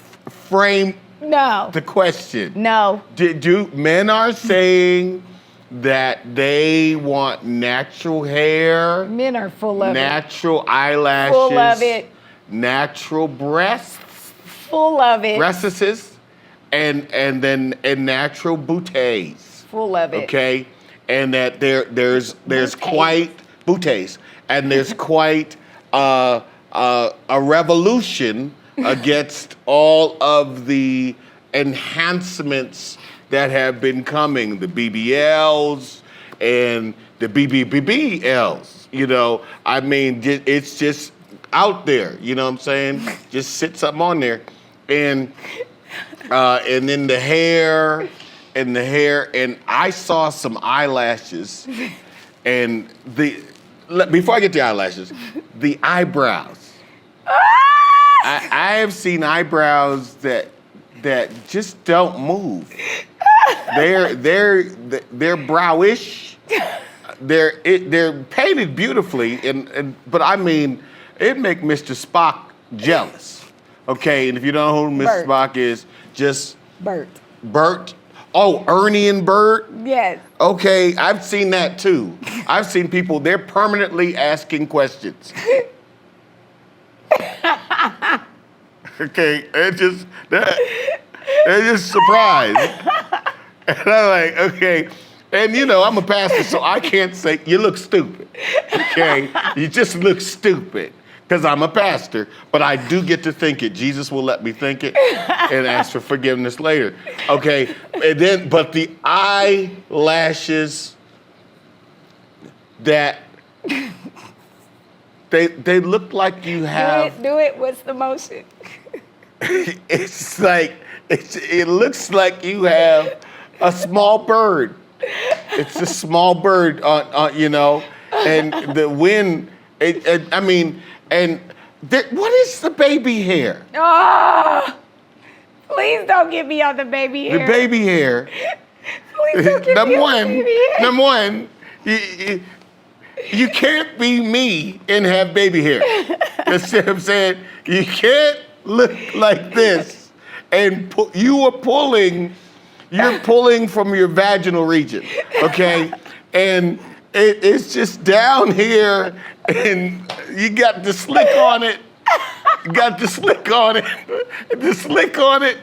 frame no. the question? No. Do men are saying that they want natural hair? Men are full of natural eyelashes. Full of it. Natural breasts. Full of it. Breastises, and natural booties. Full of it. Okay, and that there's quite booties, and there's quite a revolution against all of the enhancements that have been coming, the BBLs and the BBBBLs. I mean, it's just, out there. You know what I'm saying? Just sit something on there, and then the hair, and I saw some eyelashes, and before I get to the eyelashes, the eyebrows. I have seen eyebrows that just don't move. They're browish. They're painted beautifully, but I mean, it make Mr. Spock jealous. Okay, and if you don't know who Mr. Spock is, just Bert. Oh, Ernie and Bert? Yes. Okay, I've seen that too. I've seen people, they're permanently asking questions. Okay, they're just surprised. And I'm like, okay. And you know, I'm a pastor, so I can't say, you look stupid. Okay? You just look stupid. Because I'm a pastor, but I do get to think it. Jesus will let me think it and ask for forgiveness later. Okay, and then, but the eyelashes that they look like you have. Do it. What's the motion? It's like it looks like you have a small bird. It's a small bird, you know, and the wind. And what is the baby hair? Oh, please don't get me on the baby hair. The baby hair. Please don't get me on the baby hair. Number one, you can't be me and have baby hair. That's what I'm saying. You can't look like this and you're pulling from your vaginal region, okay? And it's just down here, and you got the slick on it.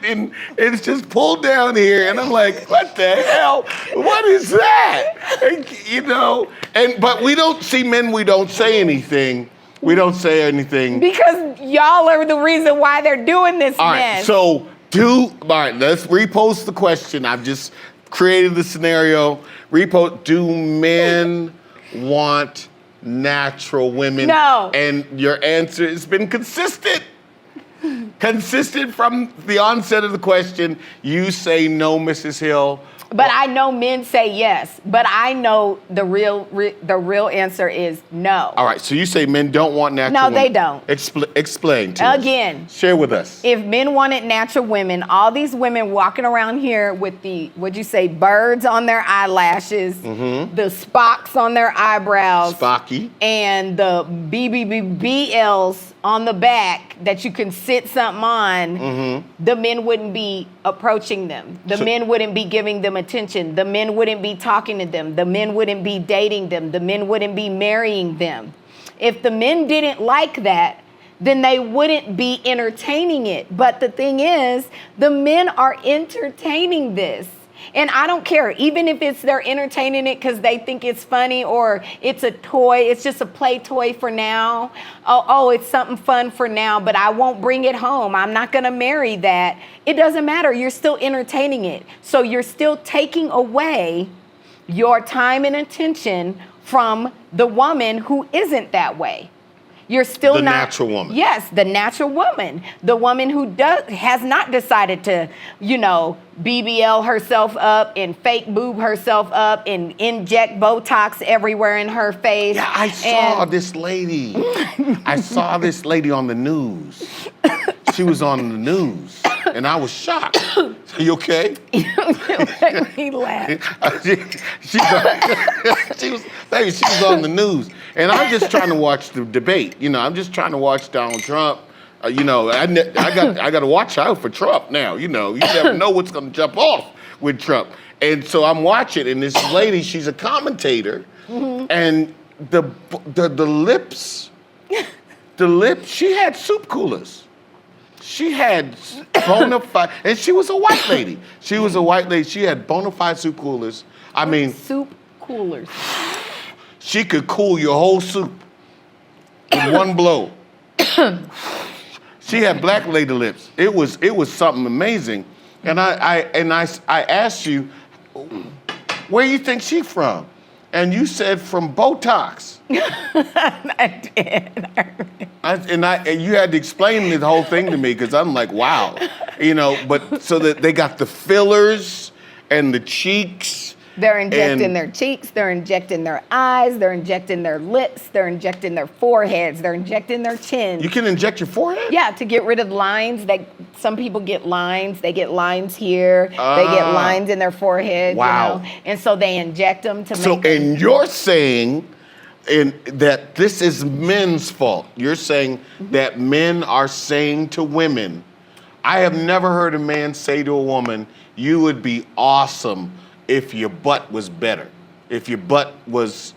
And it's just pulled down here, and I'm like, what the hell? What is that? And, you know, but we don't see men. We don't say anything. Because y'all are the reason why they're doing this, all right, so let's repost the question. I've just created the scenario. Do men want natural women? No. And your answer has been consistent. Consistent from the onset of the question. You say no, Mrs. Hill. But I know men say yes. But I know the real answer is no. All right, so you say men don't want natural women. No, they don't. Explain to us. Again. Share with us. If men wanted natural women, all these women walking around here with the, birds on their eyelashes, the Spocks on their eyebrows. Spocky. And the BBBLs on the back that you can sit something on, the men wouldn't be approaching them. The men wouldn't be giving them attention. The men wouldn't be talking to them. The men wouldn't be dating them. The men wouldn't be marrying them. If the men didn't like that, then they wouldn't be entertaining it. But the thing is, the men are entertaining this. And I don't care, even if they're entertaining it because they think it's funny or it's a toy, it's just a play toy for now. Oh, it's something fun for now, but I won't bring it home. I'm not gonna marry that. It doesn't matter, you're still entertaining it. So you're still taking away your time and attention from the woman who isn't that way. You're still the natural woman. Yes, the natural woman. The woman who has not decided to, BBL herself up and fake boob herself up and inject Botox everywhere in her face. Yeah, I saw this lady. I saw this lady on the news. She was on the news, and I was shocked. You okay? He laughed. she was on the news, and I'm just trying to watch the debate. I'm just trying to watch Donald Trump. I got to watch out for Trump now. You never know what's going to jump off with Trump. And so I'm watching, and this lady, she's a commentator, and the lips, she had soup coolers. She had bona fide, and she was a white lady. She had bona fide soup coolers. I mean, soup coolers. She could cool your whole soup with one blow. She had black lady lips. It was something amazing. And I asked you, where you think she from? And you said from Botox. I did. And you had to explain the whole thing to me because I'm like, wow. But so that they got the fillers and the cheeks. They're injecting And- their cheeks, they're injecting their eyes, they're injecting their lips, they're injecting their foreheads, they're injecting their chins. You can inject your forehead? Yeah, to get rid of lines. Some people get lines. They get lines here. They get lines in their forehead. Wow. And so they inject them to So, make them. and you're saying that this is men's fault. You're saying that men are saying to women, I have never heard a man say to a woman, you would be awesome if your butt was better, if your butt was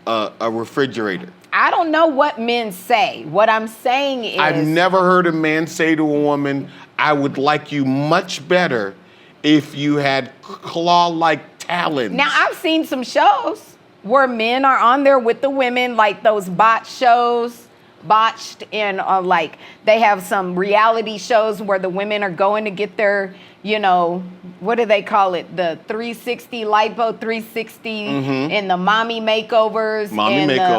a refrigerator. I don't know what men say. What I'm saying is, I've never heard a man say to a woman, I would like you much better if you had claw-like talons. Now, I've seen some shows where men are on there with the women, like those botched, and like they have some reality shows where the women are going to get their, what do they call it? The 360 lipo 360 and the mommy makeovers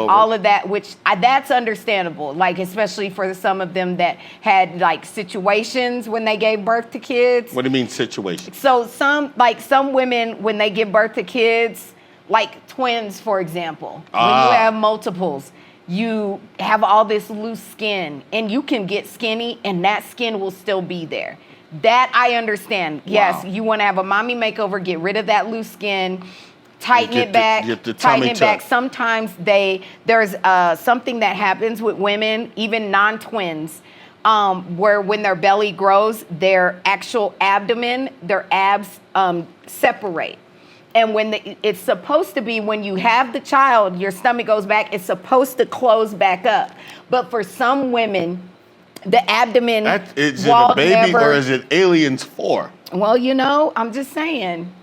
all of that, which that's understandable. Like, especially for some of them that had like situations when they gave birth to kids. What do you mean situation? So some women, when they give birth to kids, like twins, for example, when you have multiples, you have all this loose skin, and you can get skinny, and that skin will still be there. That I understand. Yes, you want to have a mommy makeover, get rid of that loose skin, tighten it back, get the tighten tummy it back. tuck. Sometimes there's something that happens with women, even non-twins, where when their belly grows, their actual abdomen, their abs separate. And when it's supposed to be, when you have the child, your stomach goes back, it's supposed to close back up. But for some women, the abdomen Is it wall a baby never, or is it Aliens 4? Well, I'm just saying.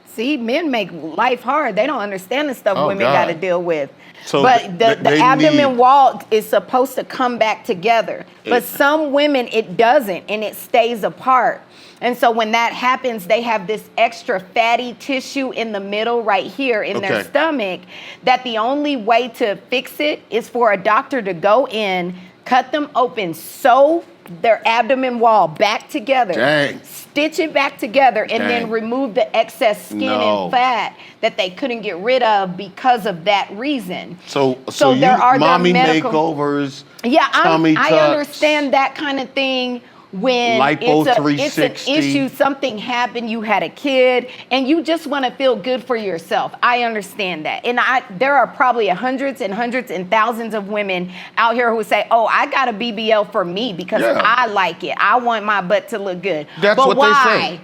See, men make life hard. They don't understand the stuff Oh, women God. got to deal with. So but the they abdomen need- wall is supposed to come back together. But some women, it doesn't, and it stays apart. And so when that happens, they have this extra fatty tissue in the middle right here in their Okay. stomach, that the only way to fix it is for a doctor to go in, cut them open, sew their abdomen wall back together, Dang. stitch it back together, and Dang. then remove the excess skin No. and fat that they couldn't get rid of because of that reason. So there you are mommy medical makeovers, Yeah, tummy I tucks, understand that kind of thing when Lipo it's an 360. issue, something happened, you had a kid, and you just want to feel good for yourself. I understand that. And there are probably hundreds and thousands of women out here who say, oh, I got a BBL for me because Yeah. I like it. I want my butt to look good. That's but what why? they say.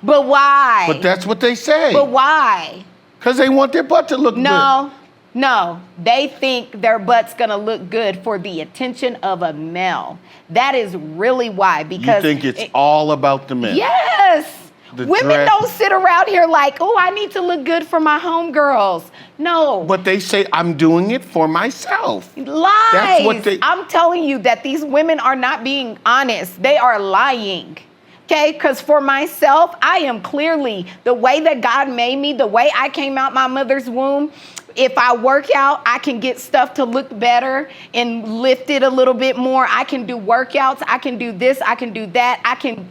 But why? But that's what they say. But why? Because they want their butt to look good. No, they think their butt's gonna look good for the attention of a male. That is really why, You because think it's all about the men. yes. The Women dress. don't sit around here like, oh, I need to look good for my homegirls. No. But they say, I'm doing it for myself. Lies. That's what they- I'm telling you that these women are not being honest. They are lying. Okay, because for myself, I am clearly, the way that God made me, the way I came out my mother's womb, if I work out, I can get stuff to look better and lift it a little bit more. I can do workouts. I can do this. I can do that. I can,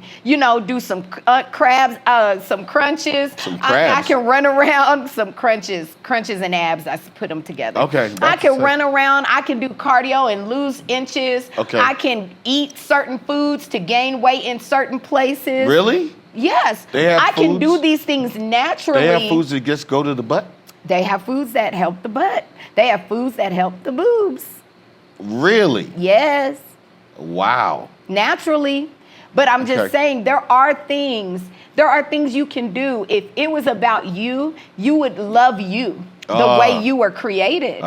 do some crabs, some crunches. Some I crabs. can run around, some crunches and abs. I put them together. Okay, I that's can it. run around. I can do cardio and lose inches. Okay. I can eat certain foods to gain weight in certain places. Really? Yes. They have I can do foods? these things naturally. They have foods that just go to the butt? They have foods that help the butt. They have foods that help the boobs. Really? Yes. Wow. Naturally. But I'm just Okay. saying there are things you can do. If it was about you, you would love you the way you were created.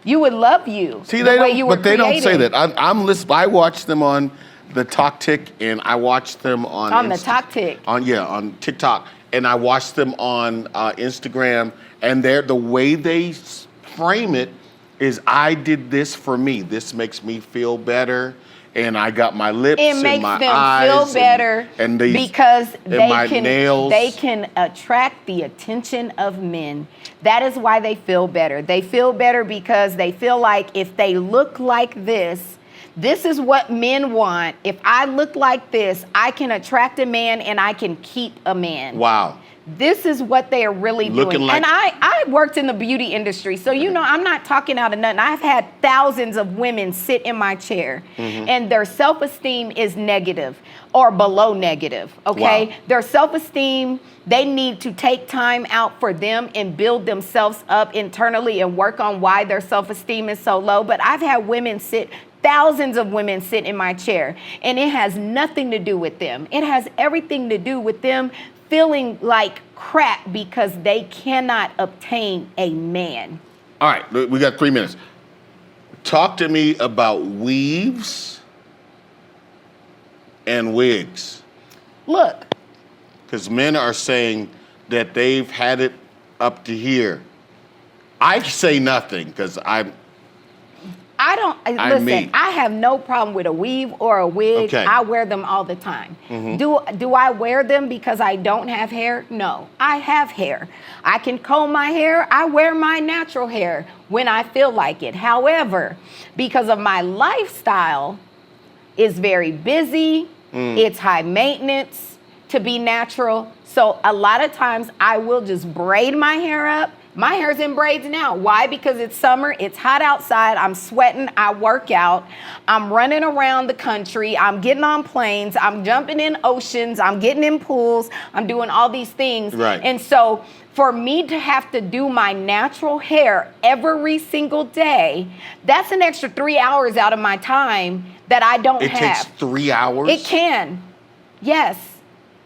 You would love you. See, the they way don't, you were but they don't say created. that. I'm listening. I watch them on the Talk Tick, and I watch them on the Talk Tick. on TikTok, and I watch them on Instagram, and the way they frame it is, I did this for me. This makes me feel better, and I got my lips It and makes my them eyes feel better and these, because and my nails. they can attract the attention of men. That is why they feel better. They feel better because they feel like if they look like this is what men want. If I look like this, I can attract a man and I can keep a man. Wow. This is what they are really Looking doing. like- And I worked in the beauty industry, so you know I'm not talking out of nothing. I've had thousands of women sit in my chair, and their self-esteem is negative or below negative, okay? Wow. Their self-esteem, they need to take time out for them and build themselves up internally and work on why their self-esteem is so low. But I've had thousands of women sit in my chair, and it has nothing to do with them. It has everything to do with them feeling like crap because they cannot obtain a man. All right, we got 3 minutes. Talk to me about weaves and wigs. Look, Because men are saying that they've had it up to here. I say nothing because I'm listen, me. I have no problem with a weave or a wig. Okay. I wear them all the time. Do I wear them because I don't have hair? No, I have hair. I can comb my hair. I wear my natural hair when I feel like it. However, because of my lifestyle, it's very busy. It's high maintenance to be natural. So a lot of times I will just braid my hair up. My hair's in braids now. Why? Because it's summer, it's hot outside, I'm sweating, I work out, I'm running around the country, I'm getting on planes, I'm jumping in oceans, I'm getting in pools, I'm doing all these things. Right. And so for me to have to do my natural hair every single day, that's an extra 3 hours out of my time that I don't It have. takes 3 hours? It can. Yes,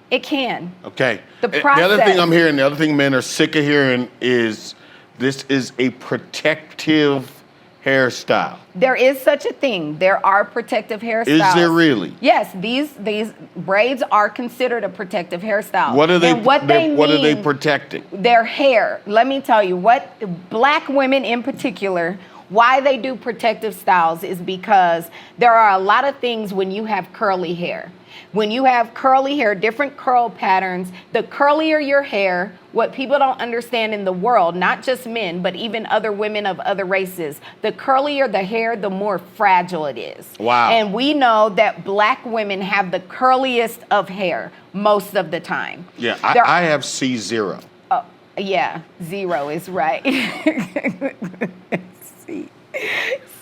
it can. Okay. The The other thing process. I'm hearing, the other thing men are sick of hearing is this is a protective hairstyle. There is such a thing. There are protective hairstyles. Is there really? Yes, these braids are considered a protective hairstyle. What are they? And what are they protecting? Their hair. Let me tell you what black women in particular, why they do protective styles is because there are a lot of things when you have curly hair. When you have curly hair, different curl patterns, the curlier your hair, what people don't understand in the world, not just men, but even other women of other races, the curlier the hair, the more fragile it is. Wow. And we know that black women have the curliest of hair most of the time. Yeah, There- I have C0. Oh, yeah, 0 is right.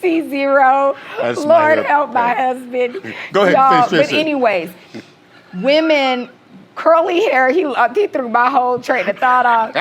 C0. That's my Lord hair. help my husband. Go ahead, Y'all, finish but it. anyways, women, curly hair, he threw my whole train of thought off.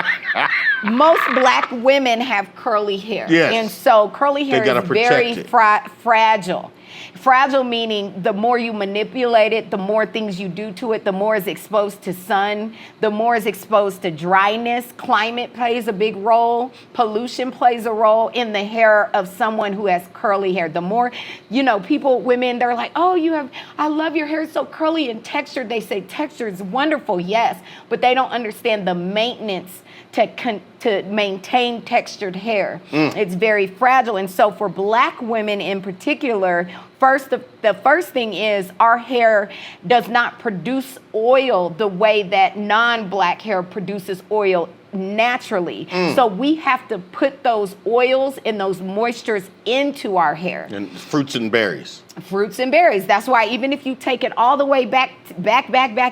Most black women have curly hair. Yes. And so curly hair gotta is very protect it. fragile. Fragile meaning the more you manipulate it, the more things you do to it, the more it's exposed to sun, the more it's exposed to dryness. Climate plays a big role. Pollution plays a role in the hair of someone who has curly hair. The more, women, they're like, oh, I love your hair, it's so curly and textured. They say texture is wonderful, yes, but they don't understand the maintenance to maintain textured hair. It's very fragile. And so for black women in particular, the first thing is our hair does not produce oil the way that non-black hair produces oil naturally. So we have to put those oils and those moistures into our hair. And fruits and berries. Fruits and berries. That's why even if you take it all the way back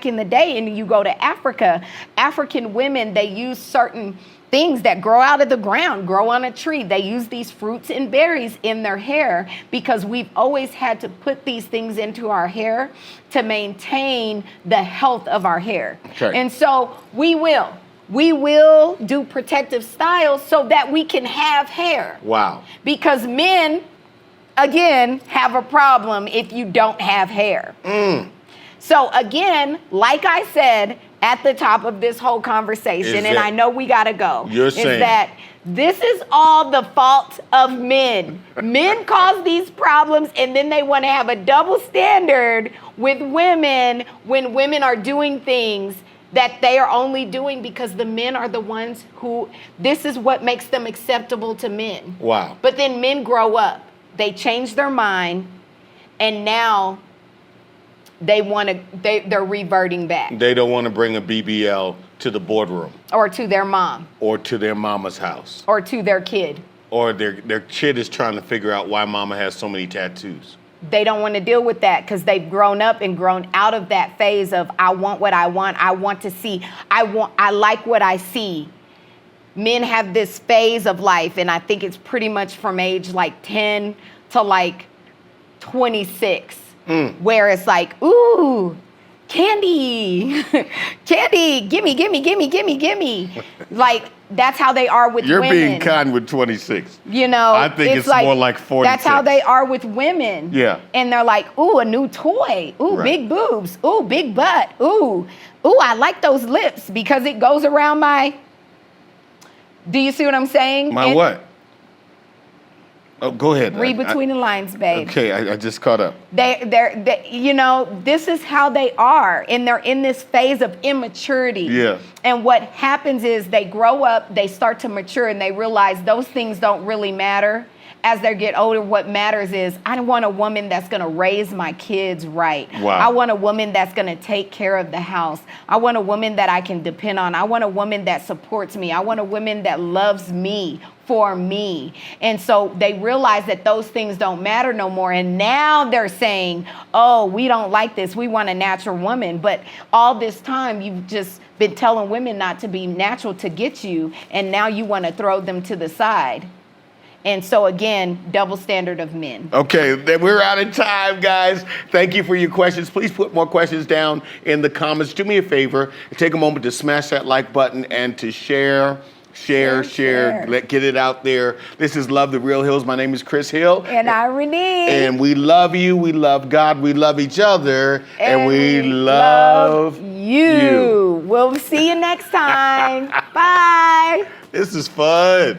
in the day and you go to Africa, African women, they use certain things that grow out of the ground, grow on a tree. They use these fruits and berries in their hair because we've always had to put these things into our hair to maintain the health of our hair. Okay. And so we will do protective styles so that we can have hair. Wow. Because men, again, have a problem if you don't have hair. So again, like I said at the top of this whole conversation, and I know we gotta go, You're is saying that this is all the fault of men. Men cause these problems, and then they want to have a double standard with women when women are doing things that they are only doing because the men are the ones who, this is what makes them acceptable to men. Wow. But then men grow up, they change their mind, And now they're reverting back. They don't want to bring a BBL to the boardroom Or to their mom, or to their mama's house. or to their kid. Or their kid is trying to figure out why mama has so many tattoos. They don't want to deal with that because they've grown up and grown out of that phase of I want what I want to see. I like what I see. Men have this phase of life, and I think it's pretty much from age like 10 to like 26, where it's like, ooh, candy, candy, gimme. Like, that's how they are with You're women. being kind with 26. You know, I think it's more like 46. That's how they are with women. Yeah. And they're like, ooh, a new toy. Ooh, Right. big boobs. Ooh, big butt. Ooh, I like those lips because it goes around my. Do you see what I'm saying? My what? Oh, go ahead. Read between the lines, babe. Okay, I just caught up. They, you know, this is how they are, and they're in this phase of immaturity. Yeah. And what happens is they grow up, they start to mature, and they realize those things don't really matter. As they get older, what matters is I want a woman that's going to raise my kids right. Wow. I want a woman that's going to take care of the house. I want a woman that I can depend on. I want a woman that supports me. I want a woman that loves me for me. And so they realize that those things don't matter no more. And now they're saying, oh, we don't like this. We want a natural woman. But all this time, you've just been telling women not to be natural to get you. And now you want to throw them to the side. And so, again, double standard of men. Okay, then we're out of time, guys. Thank you for your questions. Please put more questions down in the comments. Do me a favor, take a moment to smash that like button and to share. Get it out there. This is Love the Real Hills. My name is Chris Hill. And I'm Renee. And we love you. We love God. We love each other. And we love you. We'll see you next time. Bye. This is fun.